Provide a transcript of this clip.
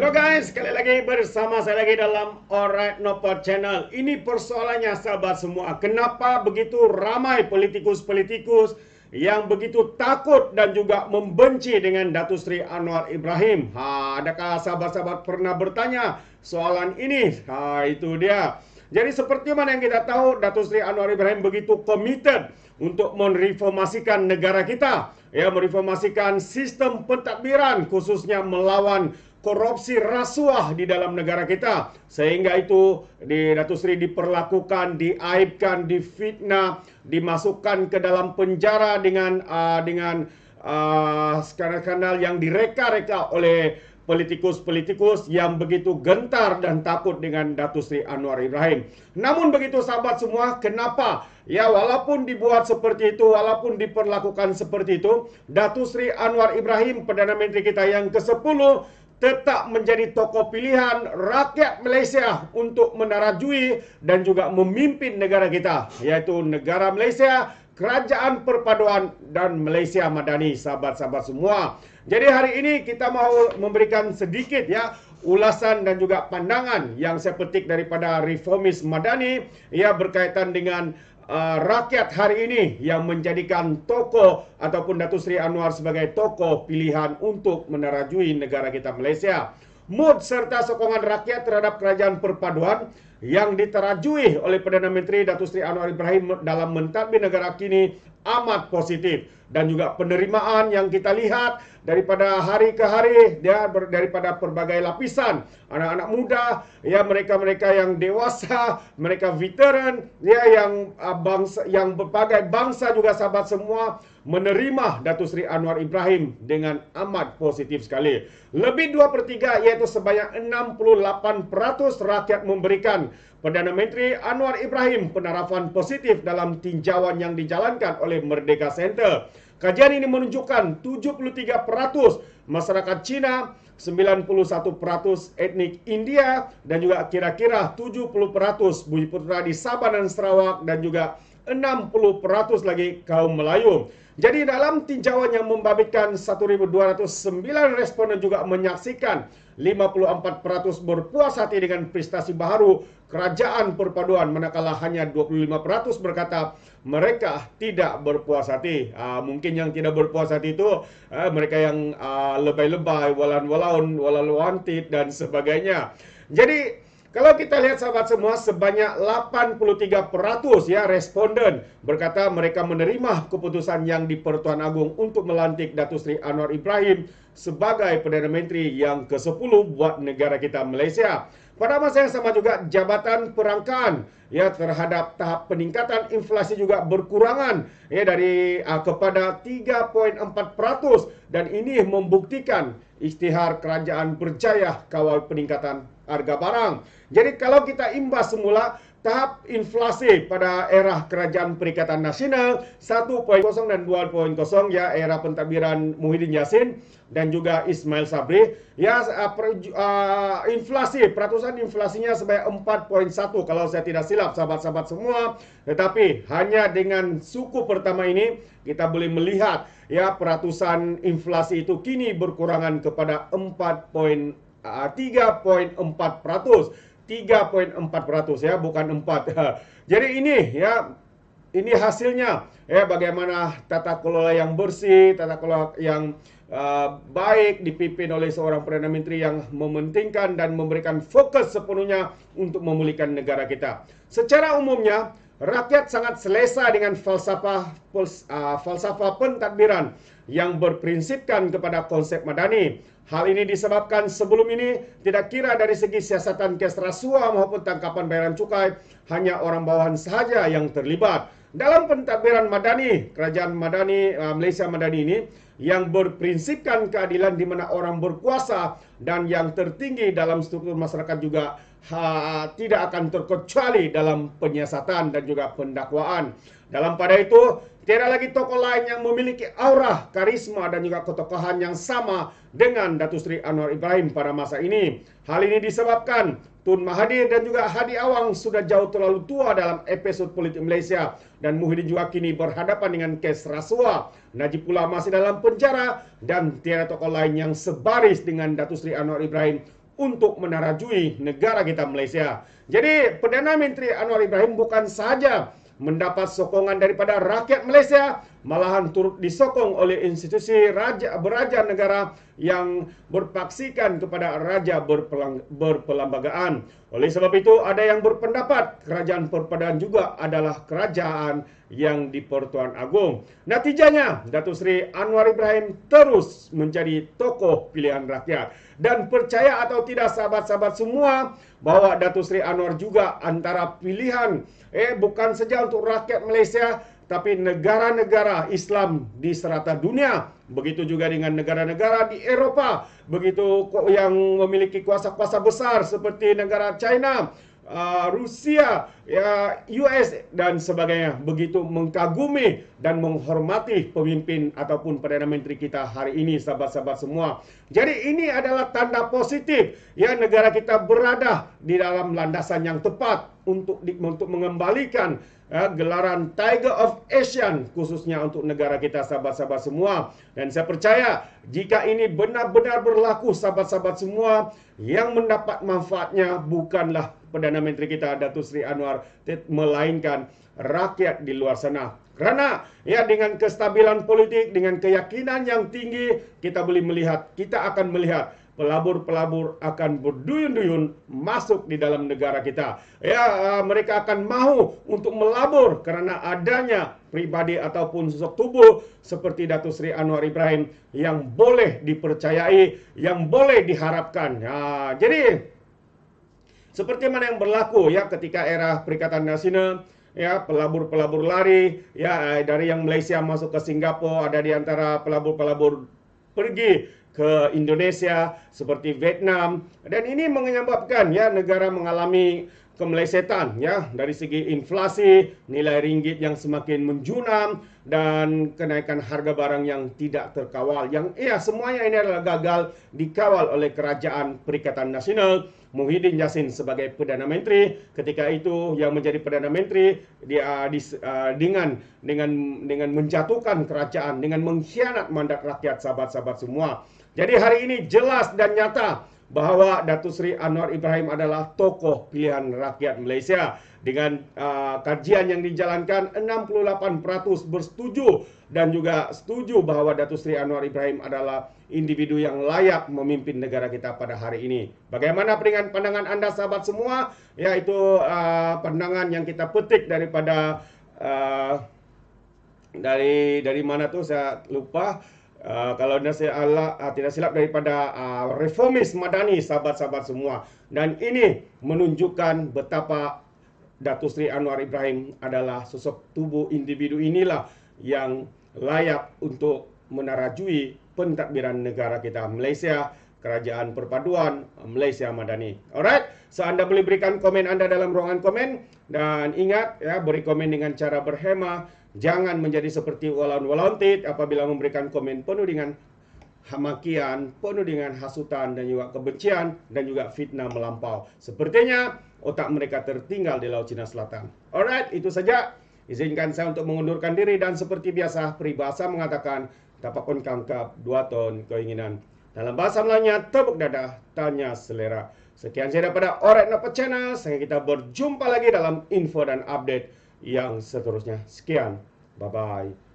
Halo guys, sekali lagi bersama saya lagi dalam Alright Nopod Channel. Ini persoalannya sahabat semua. Kenapa begitu ramai politikus-politikus yang begitu takut dan juga membenci dengan Datuk Seri Anwar Ibrahim? Adakah sahabat-sahabat pernah bertanya soalan ini? Itu dia. Jadi seperti mana yang kita tahu, Datuk Seri Anwar Ibrahim begitu committed untuk mereformasikan negara kita. Ya, mereformasikan sistem pentadbiran, khususnya melawan korupsi rasuah di dalam negara kita, sehingga itu Datuk Seri diperlakukan, diaibkan, difitnah, dimasukkan ke dalam penjara dengan skandal-skandal yang direka-reka oleh politikus-politikus yang begitu gentar dan takut dengan Datuk Seri Anwar Ibrahim. Namun begitu sahabat semua, kenapa? Ya, walaupun dibuat seperti itu, walaupun diperlakukan seperti itu, Datuk Seri Anwar Ibrahim, Perdana Menteri kita yang ke-10, tetap menjadi tokoh pilihan rakyat Malaysia untuk menarajui dan juga memimpin negara kita, yaitu negara Malaysia, Kerajaan Perpaduan dan Malaysia Madani, sahabat-sahabat semua. Jadi hari ini kita mau memberikan sedikit ulasan dan juga pandangan yang saya petik daripada reformis Madani berkaitan dengan rakyat hari ini yang menjadikan tokoh ataupun Datuk Seri Anwar sebagai tokoh pilihan untuk menerajui negara kita Malaysia. Mood serta sokongan rakyat terhadap kerajaan perpaduan yang diterajui oleh Perdana Menteri Datuk Seri Anwar Ibrahim dalam mentadbir negara kini amat positif, dan juga penerimaan yang kita lihat daripada hari ke hari daripada berbagai lapisan, anak-anak muda, mereka-mereka yang dewasa, mereka veteran, yang berbagai bangsa juga sahabat semua menerima Datuk Seri Anwar Ibrahim dengan amat positif sekali. Lebih 2/3, yaitu sebanyak 68% rakyat memberikan Perdana Menteri Anwar Ibrahim penarafan positif dalam tinjauan yang dijalankan oleh Merdeka Center. Kajian ini menunjukkan 73% masyarakat Cina, 91% etnik India, dan juga kira-kira 70% Bumiputera di Sabah dan Sarawak, dan juga 60% lagi kaum Melayu. Jadi dalam tinjauan yang membabitkan 1.209 responden juga menyaksikan 54% berpuas hati dengan prestasi baru Kerajaan Perpaduan, manakala hanya 25% berkata mereka tidak berpuas hati. Mungkin yang tidak berpuas hati itu mereka yang lebay-lebay, walan-walaun, walau-wantit dan sebagainya. Jadi kalau kita lihat sahabat semua, sebanyak 83% responden berkata mereka menerima keputusan yang di Pertuan Agong untuk melantik Datuk Seri Anwar Ibrahim sebagai Perdana Menteri yang ke-10 buat negara kita Malaysia. Pada masa yang sama juga, jabatan perangkaan terhadap tahap peningkatan inflasi juga berkurangan dari kepada 3.4%, dan ini membuktikan isytihar kerajaan berjaya kawal peningkatan harga barang. Jadi kalau kita imbas semula tahap inflasi pada era Kerajaan Perikatan Nasional 1.0 dan 2.0 era pentadbiran Muhyiddin Yassin dan juga Ismail Sabri, inflasi, peratusan inflasinya sebanyak 4.1 kalau saya tidak silap sahabat-sahabat semua. Tetapi hanya dengan suku pertama ini kita boleh melihat peratusan inflasi itu kini berkurangan kepada 3.4%. 3.4% bukan 4. Jadi ini hasilnya bagaimana tata kelola yang bersih, tata kelola yang baik dipimpin oleh seorang Perdana Menteri yang mementingkan dan memberikan fokus sepenuhnya untuk memulihkan negara kita. Secara umumnya rakyat sangat selesa dengan falsafah pentadbiran yang berprinsipkan kepada konsep Madani. Hal ini disebabkan sebelum ini tidak kira dari segi siasatan kes rasuah maupun tangkapan bayaran cukai, hanya orang bawahan sahaja yang terlibat. Dalam pentadbiran Madani, Kerajaan Madani, Malaysia Madani ini, yang berprinsipkan keadilan di mana orang berkuasa dan yang tertinggi dalam struktur masyarakat juga tidak akan terkecuali dalam penyiasatan dan juga pendakwaan. Dalam pada itu, tiada lagi tokoh lain yang memiliki aura, karisma dan juga ketokohan yang sama dengan Datuk Seri Anwar Ibrahim pada masa ini. Hal ini disebabkan Tun Mahathir dan juga Hadi Awang sudah jauh terlalu tua dalam episod politik Malaysia, dan Muhyiddin juga kini berhadapan dengan kes rasuah. Najib pula masih dalam penjara, dan tiada tokoh lain yang sebaris dengan Datuk Seri Anwar Ibrahim untuk menarajui negara kita Malaysia. Jadi Perdana Menteri Anwar Ibrahim bukan saja mendapat sokongan daripada rakyat Malaysia, malahan turut disokong oleh institusi beraja negara yang berpaksikan kepada raja berperlembagaan. Oleh sebab itu, ada yang berpendapat kerajaan perpaduan juga adalah kerajaan yang di Pertuan Agong. Natijanya, Datuk Seri Anwar Ibrahim terus menjadi tokoh pilihan rakyat. Dan percaya atau tidak sahabat-sahabat semua, bahwa Datuk Seri Anwar juga antara pilihan bukan saja untuk rakyat Malaysia, tapi negara-negara Islam di serata dunia. Begitu juga dengan negara-negara di Eropah, begitu yang memiliki kuasa-kuasa besar seperti negara China, Rusia, US dan sebagainya, begitu mengkagumi dan menghormati pemimpin ataupun Perdana Menteri kita hari ini, sahabat-sahabat semua. Jadi ini adalah tanda positif ya, negara kita berada di dalam landasan yang tepat untuk mengembalikan gelaran Tiger of ASEAN khususnya untuk negara kita, sahabat-sahabat semua. Dan saya percaya jika ini benar-benar berlaku, sahabat-sahabat semua, yang mendapat manfaatnya bukanlah Perdana Menteri kita Datuk Seri Anwar, melainkan rakyat di luar sana. Kerana ya, dengan kestabilan politik, dengan keyakinan yang tinggi, kita akan melihat pelabur-pelabur akan berduyun-duyun masuk di dalam negara kita. Ya, mereka akan mahu untuk melabur kerana adanya pribadi ataupun sosok tubuh seperti Datuk Seri Anwar Ibrahim yang boleh dipercayai, yang boleh diharapkan. Jadi seperti mana yang berlaku ya ketika era Perikatan Nasional, ya, pelabur-pelabur lari ya dari yang Malaysia masuk ke Singapura, ada di antara pelabur-pelabur pergi ke Indonesia seperti Vietnam, dan ini menyebabkan ya negara mengalami kemelesetan ya dari segi inflasi, nilai ringgit yang semakin menjunam dan kenaikan harga barang yang tidak terkawal. Yang semuanya ini adalah gagal dikawal oleh Kerajaan Perikatan Nasional, Muhyiddin Yassin sebagai Perdana Menteri. Ketika itu yang menjadi Perdana Menteri dengan menjatuhkan kerajaan, dengan mengkhianat mandat rakyat, sahabat-sahabat semua. Jadi hari ini jelas dan nyata bahawa Datuk Seri Anwar Ibrahim adalah tokoh pilihan rakyat Malaysia. Dengan kajian yang dijalankan, 68% bersetuju dan juga setuju bahawa Datuk Seri Anwar Ibrahim adalah individu yang layak memimpin negara kita pada hari ini. Bagaimana pandangan anda, sahabat semua? Yaitu pandangan yang kita petik daripada dari mana tu saya lupa. Kalau tidak silap daripada reformis Madani, sahabat-sahabat semua. Dan ini menunjukkan betapa Datuk Seri Anwar Ibrahim adalah sosok tubuh individu inilah yang layak untuk menarajui pentadbiran negara kita Malaysia, Kerajaan Perpaduan Malaysia Madani. Alright, so anda boleh berikan komen anda dalam ruangan komen. Dan ingat ya, beri komen dengan cara berhema. Jangan menjadi seperti Walaun Tit apabila memberikan komen penuh dengan hamakian, penuh dengan hasutan dan juga kebencian dan juga fitnah melampau. Sepertinya otak mereka tertinggal di Laut Cina Selatan. Alright, itu saja. Izinkan saya untuk mengundurkan diri dan seperti biasa peribahasa mengatakan tapakun kangkap dua ton keinginan. Dalam bahasa Melayunya, tepuk dada, tanya selera. Sekian saya daripada Alright Napa Channel. Sampai kita berjumpa lagi dalam info dan update yang seterusnya. Sekian. Bye-bye.